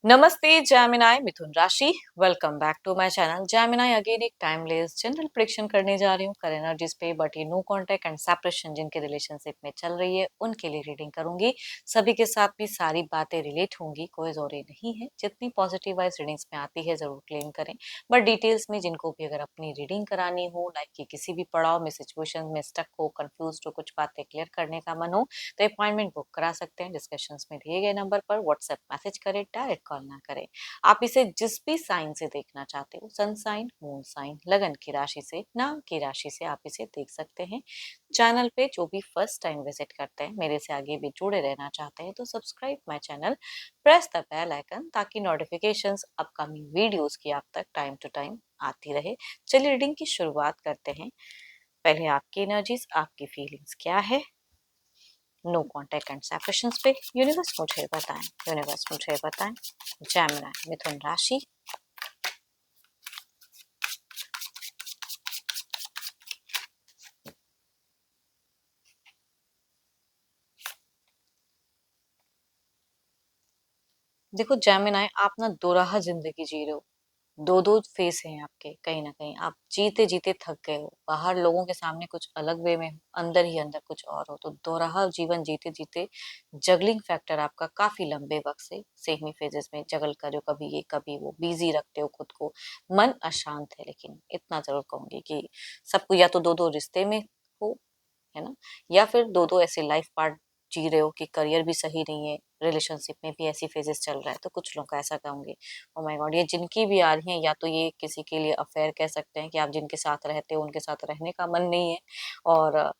नमस्ते जैमिनाई मिथुन राशि। Welcome back to my channel Gemini. Again एक टाइमलेस जनरल प्रेडिक्शन करने जा रही हूँ कर एनर्जीज पे, बट ये नो कांटेक्ट एंड सेपरेशन जिनके रिलेशनशिप में चल रही है उनके लिए रीडिंग करूंगी। सभी के साथ भी सारी बातें रिलेट होंगी, कोई जोरी नहीं है। जितनी पॉजिटिव वाइज रीडिंग्स में आती है जरूर क्लेम करें, बट डिटेल्स में जिनको भी अगर अपनी रीडिंग करानी हो, लाइक की किसी भी पड़ाव में सिचुएशन में स्टक हो, कंफ्यूज हो, कुछ बातें क्लियर करने का मन हो तो अपॉइंटमेंट बुक करा सकते हैं। डिस्कशन में दिए गए नंबर पर व्हाट्सएप मैसेज करें, डायरेक्ट कॉल ना करें। आप इसे जिस भी साइन से देखना चाहते हो, सन साइन, मून साइन, लगन की राशि से, नाम की राशि से आप इसे देख सकते हैं। चैनल पे जो भी फर्स्ट टाइम विजिट करते हैं, मेरे से आगे भी जुड़े रहना चाहते हैं तो subscribe my channel, press the bell icon ताकि नोटिफिकेशंस अपकमिंग वीडियोस की आप तक टाइम टू टाइम आती रहे। चलिए रीडिंग की शुरुआत करते हैं। पहले आपकी एनर्जीज, आपकी फीलिंग्स क्या है नो कॉन्टेक्ट एंड सेपरेशंस पे। यूनिवर्स मुझे बताएं, यूनिवर्स मुझे बताएं। जेमिनी मिथुन राशि। देखो जेमिनी, आप ना दो राह जिंदगी जी रहे हो। दो दो फेस हैं आपके, कहीं ना कहीं आप जीते जीते थक गए हो। बाहर लोगों के सामने कुछ अलग वे में हो, अंदर ही अंदर कुछ और हो। तो दोराहा जीवन जीते जीते जगलिंग फैक्टर आपका काफी लंबे वक्त से सेम ही फेजेस में जगल कर रहे हो, कभी ये कभी वो, बिजी रखते हो खुद को। मन अशांत है, लेकिन इतना जरूर कहूंगी कि सबको या तो दो दो रिश्ते में हो, है ना, या फिर दो दो ऐसे लाइफ पार्ट जी रहे हो कि करियर भी सही नहीं है, रिलेशनशिप में भी ऐसी फेजेस चल रहा है। तो कुछ लोग का ऐसा कहूंगे। ओ माय गॉड, ये जिनकी भी आ रही है, या तो ये किसी के लिए अफेयर कह सकते हैं कि आप जिनके साथ रहते हो उनके साथ रहने का मन नहीं है, और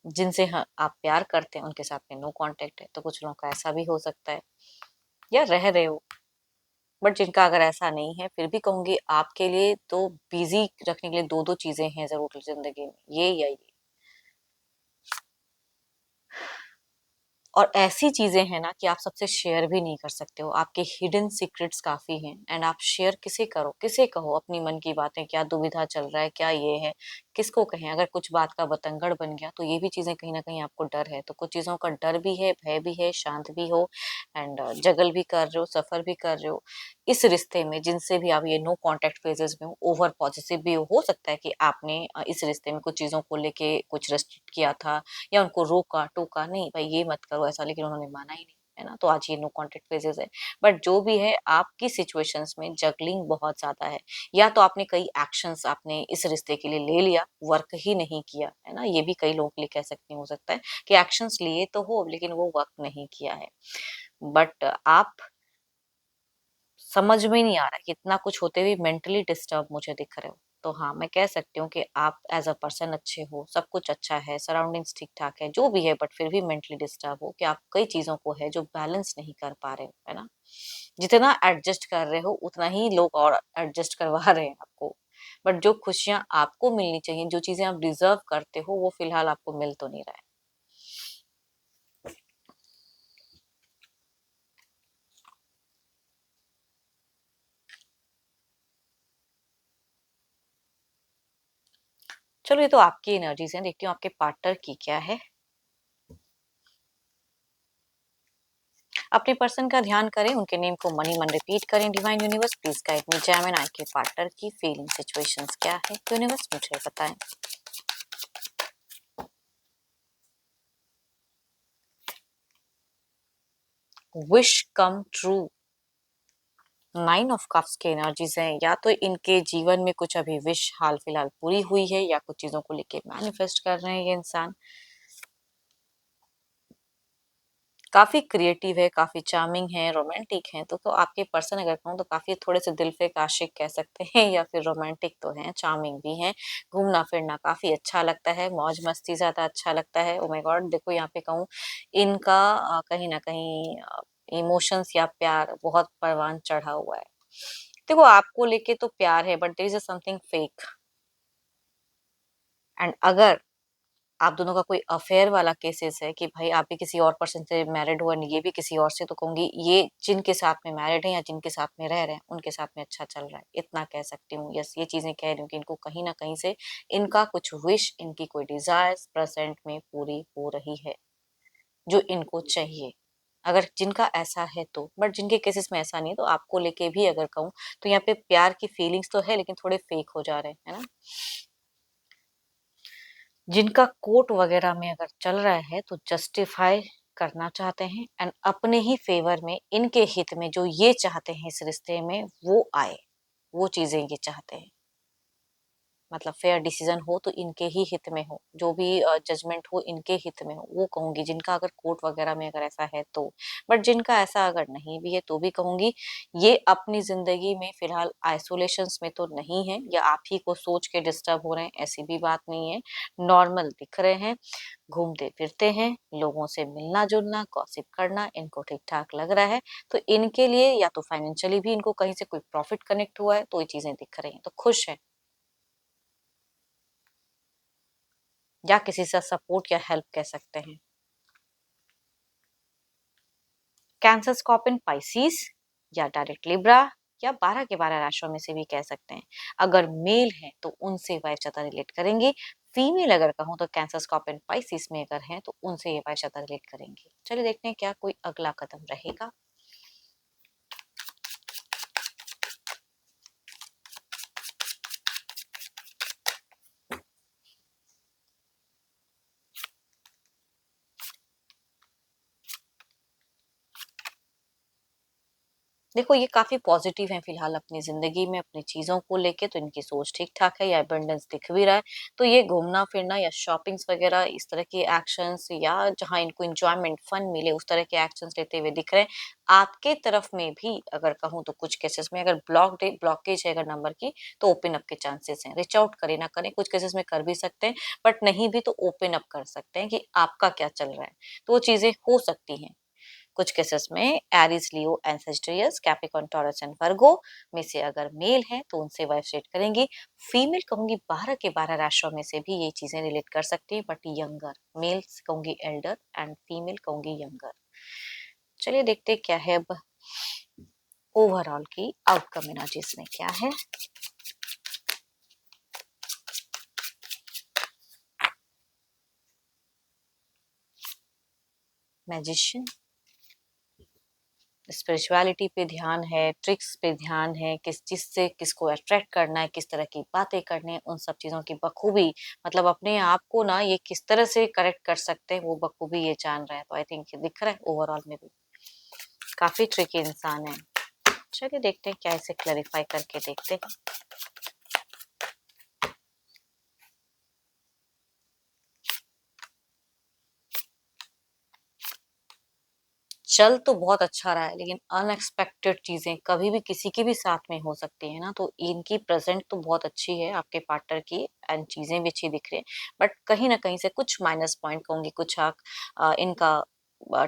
जिनसे हाँ आप प्यार करते हैं उनके साथ में नो कांटेक्ट है। तो कुछ लोगों का ऐसा भी हो सकता है, या रह रहे हो। बट जिनका अगर ऐसा नहीं है, फिर भी कहूंगी आपके लिए तो बिजी रखने के लिए दो दो चीजें हैं जरूर जिंदगी में, ये या ये। और ऐसी चीजें हैं ना कि आप सबसे शेयर भी नहीं कर सकते हो। आपके हिडन सीक्रेट्स काफी हैं, एंड आप शेयर किसे करो, किसे कहो अपनी मन की बातें, क्या दुविधा चल रहा है, क्या ये है, किसको कहें। अगर कुछ बात का बतंगड़ बन गया तो ये भी चीजें कहीं ना कहीं आपको डर है। तो कुछ चीजों का डर भी है, भय भी है, शांत भी हो, एंड जगल भी कर रहे हो, सफर भी कर रहे हो इस रिश्ते में। जिनसे भी आप ये नो कांटेक्ट फेजेस में हो, ओवर पॉजिटिव भी हो सकता है कि आपने इस रिश्ते में कुछ चीजों को लेके कुछ रेस्ट्रिक्ट किया था, या उनको रोका टोका, नहीं भाई ये मत करो ऐसा, लेकिन उन्होंने माना ही नहीं, है ना। तो आज ये नो कॉन्टेक्ट फेजेस है। बट जो भी है, आपकी सिचुएशंस में जगलिंग बहुत ज्यादा है। या तो आपने कई एक्शंस आपने इस रिश्ते के लिए ले लिया, वर्क ही नहीं किया, है ना। ये भी कई लोगों के लिए कह सकती हूँ, हो सकता है कि एक्शंस लिए तो हो लेकिन वो वर्क नहीं किया है। बट आप समझ में नहीं आ रहा है कि इतना कुछ होते हुए मेंटली डिस्टर्ब मुझे दिख रहे हो। तो हाँ, मैं कह सकती हूँ कि आप एज अ पर्सन अच्छे हो, सब कुछ अच्छा है, सराउंडिंग्स ठीक ठाक है, जो भी है, बट फिर भी मेंटली डिस्टर्ब हो कि आप कई चीजों को है जो बैलेंस नहीं कर पा रहे हो, है ना। जितना एडजस्ट कर रहे हो उतना ही लोग और एडजस्ट करवा रहे हैं आपको। बट जो खुशियां आपको मिलनी चाहिए, जो चीजें आप डिजर्व करते हो, वो फिलहाल आपको मिल तो नहीं रहा है। चलो, ये तो आपकी एनर्जीज हैं, देखती हूँ आपके पार्टनर की क्या है। अपने पर्सन का ध्यान करें, उनके नेम को मनी मन रिपीट करें। Divine universe please guide me, Gemini के पार्टनर की फीलिंग सिचुएशंस क्या है, यूनिवर्स मुझे बताएं। Wish come true, nine of cups की एनर्जीज हैं। या तो इनके जीवन में कुछ अभी विश हाल फिलहाल पूरी हुई है, या कुछ चीजों को लेके मैनिफेस्ट कर रहे हैं ये इंसान। काफी क्रिएटिव है, काफी चार्मिंग है, रोमांटिक है। तो आपके पर्सन अगर कहूँ तो काफी थोड़े से दिल पे आशिक कह सकते हैं, या फिर रोमांटिक तो हैं, चार्मिंग भी हैं। घूमना फिरना काफी अच्छा लगता है, मौज मस्ती ज्यादा अच्छा लगता है। ओ माय गॉड, देखो यहाँ पे कहूँ इनका कहीं ना कहीं इमोशंस या प्यार बहुत परवान चढ़ा हुआ है। देखो आपको लेके तो प्यार है, but there is something fake. And अगर आप दोनों का कोई अफेयर वाला केसेस है कि भाई आप भी किसी और पर्सन से मैरिड हो और ये भी किसी और से, तो कहूंगी ये जिनके साथ में मैरिड है या जिनके साथ में रह रहे हैं उनके साथ में अच्छा चल रहा है, इतना कह सकती हूँ। यस, ये चीजें कह रही हूँ कि इनको कहीं ना कहीं से इनका कुछ विश, इनकी कोई डिजायर्स प्रेजेंट में पूरी हो रही है जो इनको चाहिए। अगर जिनका ऐसा है तो, बट जिनके केसेस में ऐसा नहीं है तो आपको लेके भी अगर कहूँ तो यहाँ पे प्यार की फीलिंग्स तो है लेकिन थोड़े फेक हो जा रहे हैं, है ना। जिनका कोर्ट वगैरह में अगर चल रहा है तो जस्टिफाई करना चाहते हैं एंड अपने ही फेवर में, इनके हित में जो ये चाहते हैं इस रिश्ते में वो आए, वो चीजें ये चाहते हैं। मतलब फेयर डिसीजन हो तो इनके ही हित में हो, जो भी जजमेंट हो इनके हित में हो, वो कहूंगी जिनका अगर कोर्ट वगैरह में अगर ऐसा है तो। बट जिनका ऐसा अगर नहीं भी है तो भी कहूंगी ये अपनी जिंदगी में फिलहाल आइसोलेशंस में तो नहीं है, या आप ही को सोच के डिस्टर्ब हो रहे हैं, ऐसी भी बात नहीं है। नॉर्मल दिख रहे हैं, घूमते फिरते हैं, लोगों से मिलना जुलना गॉसिप करना इनको ठीक ठाक लग रहा है। तो इनके लिए या तो फाइनेंशियली भी इनको कहीं से कोई प्रॉफिट कनेक्ट हुआ है तो ये चीजें दिख रही हैं, तो खुश है, या किसी से सपोर्ट या हेल्प कह सकते हैं। कैंसर, स्कॉर्पियन, पाइसिस, या डायरेक्ट लिब्रा, या 12 के 12 राशियों में से भी कह सकते हैं। अगर मेल है तो उनसे वाइफ ज्यादा रिलेट करेंगी। फीमेल अगर कहूँ तो कैंसर, स्कॉर्पियन, पाइसिस में अगर हैं तो उनसे ये वाइफ ज्यादा रिलेट करेंगी। चलिए देखते हैं क्या कोई अगला कदम रहेगा। देखो ये काफी पॉजिटिव हैं फिलहाल अपनी जिंदगी में, अपनी चीजों को लेके तो इनकी सोच ठीक ठाक है, या अबंडेंस दिख भी रहा है। तो ये घूमना फिरना या शॉपिंग्स वगैरह इस तरह के एक्शंस, या जहां इनको एंजॉयमेंट फन मिले उस तरह के एक्शंस लेते हुए दिख रहे हैं। आपके तरफ में भी अगर कहूँ तो कुछ केसेस में अगर ब्लॉकेज है अगर नंबर की, तो ओपन अप के चांसेस हैं। रिच आउट करें ना करें, कुछ केसेस में कर भी सकते हैं, बट नहीं भी तो ओपन अप कर सकते हैं कि आपका क्या चल रहा है, तो वो चीजें हो सकती हैं। कुछ केसेस में Aries, Leo and Sagittarius, Capricorn, Taurus and Virgo में से अगर मेल है तो उनसे वाइफ रिलेट करेंगी। फीमेल कहूंगी 12 के 12 राशियों में से भी ये चीजें रिलेट कर सकती है, बट यंगर। मेल्स कहूंगी एल्डर एंड फीमेल कहूंगी यंगर। चलिए देखते हैं क्या है अब ओवरऑल की आउटकम एनर्जीज में क्या है। मैजिशियन, स्पिरिचुअलिटी पे ध्यान है, ट्रिक्स पे ध्यान है, किस चीज से किसको अट्रैक्ट करना है, किस तरह की बातें करनी है, उन सब चीजों की बखूबी, मतलब अपने आप को ना ये किस तरह से करेक्ट कर सकते हैं वो बखूबी ये जान रहे हैं। तो आई थिंक ये दिख रहा है ओवरऑल में भी काफी ट्रिकी इंसान है। चलिए देखते हैं क्या इसे क्लैरिफाई करके देखते हैं। चल तो बहुत अच्छा रहा है लेकिन अनएक्सपेक्टेड चीजें कभी भी किसी के भी साथ में हो सकती है ना, तो इनकी प्रेजेंट तो बहुत अच्छी है आपके पार्टनर की, एंड चीजें भी अच्छी दिख रही है। बट कहीं ना कहीं से कुछ माइनस पॉइंट कहूंगी, कुछ इनका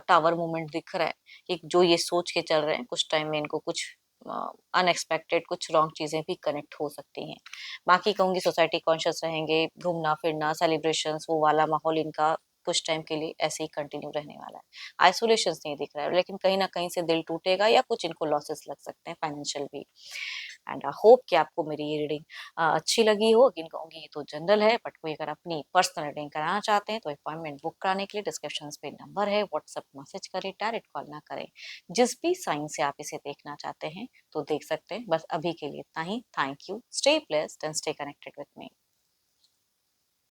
टावर मूवमेंट दिख रहा है कि जो ये सोच के चल रहे हैं कुछ टाइम में इनको कुछ अनएक्सपेक्टेड कुछ रॉन्ग चीजें भी कनेक्ट हो सकती हैं। बाकी कहूंगी सोसाइटी कॉन्शियस रहेंगे, घूमना फिरना सेलिब्रेशंस वो वाला माहौल इनका कुछ टाइम के लिए ऐसे ही कंटिन्यू रहने वाला है। आइसोलेशन नहीं दिख रहा है, लेकिन कहीं ना कहीं से दिल टूटेगा या कुछ इनको लॉसेस लग सकते हैं फाइनेंशियल भी। एंड आई होप कि आपको मेरी ये रीडिंग अच्छी लगी हो। अगेन कहूंगी ये तो जनरल है, बट कोई अगर अपनी पर्सनल रीडिंग कराना चाहते हैं तो अपॉइंटमेंट बुक कराने के लिए डिस्क्रिप्शन पे नंबर है, व्हाट्सएप मैसेज करें, डायरेक्ट कॉल ना करें। जिस भी साइन से आप इसे देखना चाहते हैं तो देख सकते हैं। बस अभी के लिए इतना ही। Thank you, stay blessed and stay connected with me.